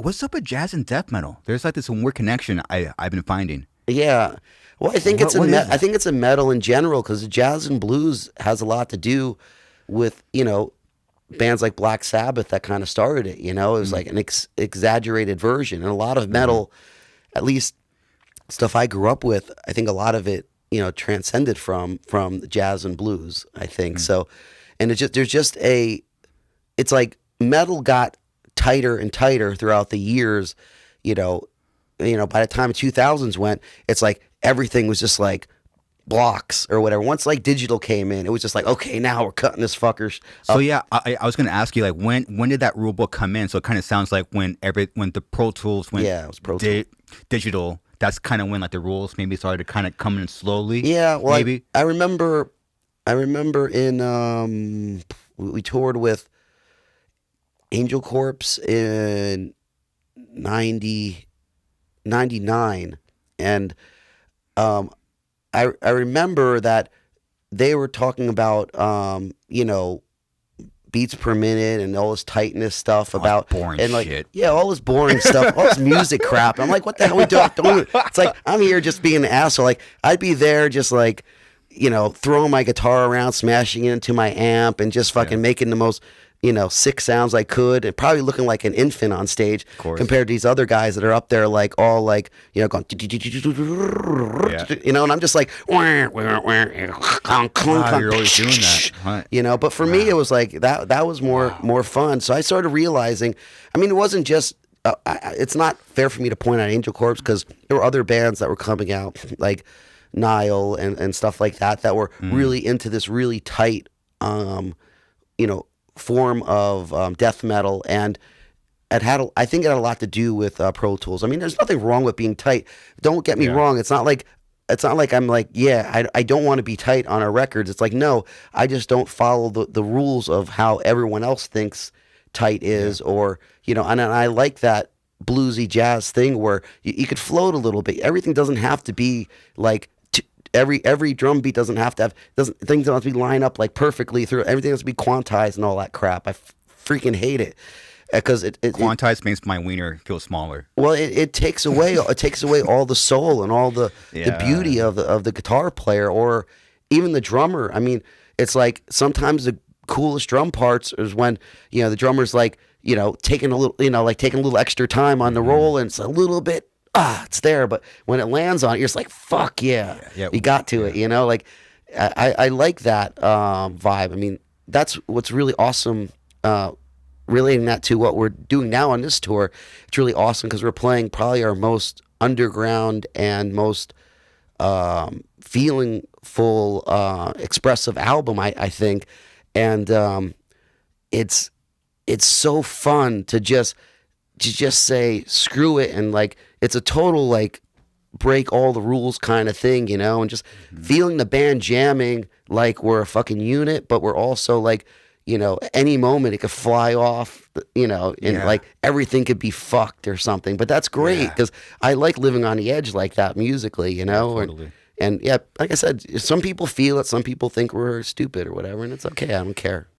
what's up with jazz and death metal? There's like this weird connection I've been finding. Yeah. Well, I think What is I it? think it's a metal in general because jazz and blues has a lot to do with bands like Black Sabbath that kind of started it. It was Mm, like an exaggerated version, and a lot of mm-hmm. metal, at least stuff I grew up with, I think a lot of it transcended from the jazz and blues. I think Mm. so, and there's just it's like metal got tighter and tighter throughout the years. You know, by the time 2000s went, it's like everything was just like blocks or whatever. Once like digital came in, it was just like, okay, now we're cutting this fucker So up. yeah, I was gonna ask you like when did that rule book come in? So it kind of sounds like when the Pro Tools went Yeah, it was Pro Tools. digital. That's kind of when like the rules maybe started to kind of come in slowly. Yeah, well, Maybe. I remember in we toured with Angel Corpse in 90 99, and um I remember that they were talking about beats per minute and all this tightness stuff Oh, it's about, boring and like, shit. yeah, all this boring stuff, all this music crap. I'm like, what the hell are we doing? It's like I'm here just being an asshole. Like I'd be there just like throwing my guitar around, smashing it into my amp, and just Yeah, fucking making the most sick sounds I could, and probably looking like an infant on stage of course. compared to these other guys that are up there like all like going Yeah. and I'm just like Wow, you're always doing that. Huh? but for me it Wow. was like that was more fun. So I started realizing, I mean, it wasn't just it's not fair for me to point out Angel Corpse because there were other bands that were coming out like Nile and stuff like that were Mm. really into this really tight you know form of death metal, and I think it had a lot to do with Pro Tools. I mean, there's nothing wrong with being tight. Don't get me Yeah. wrong. It's not like I'm like, yeah, I don't want to be tight on our records. It's like, no, I just don't follow the rules of how everyone else thinks tight Yeah. is, or and I like that bluesy jazz thing where you could float a little bit. Everything doesn't have to be like every drum beat doesn't have to have doesn't things don't have to be lined up like perfectly through. Everything has to be quantized and all that crap. I freaking hate it because it Quantized makes my wiener feel smaller. well, it takes away all the soul and all the Yeah. beauty of the guitar player or even the drummer. I mean, it's like sometimes the coolest drum parts is when the drummer's like taking a little like taking a little extra time on the Hmm. roll, and it's a little bit it's there, but when it lands on it, you're just like, fuck yeah, Yeah. Yeah. you got to it. Yeah. Like I like that vibe. I mean, that's what's really awesome. Relating that to what we're doing now on this tour, it's really awesome because we're playing probably our most underground and most feeling full, expressive album, I think, and it's it's so fun to just say screw it, and like it's a total like break all the rules kind of thing, and just Mhm. feeling the band jamming like we're a fucking unit, but we're also like, any moment it could fly off, and Yeah. like everything could be fucked or something. But that's great Yeah. because I like living on the edge like that musically, Yeah. and Totally. and yeah, like I said, some people feel it, some people think we're stupid or whatever, and it's okay. I don't care.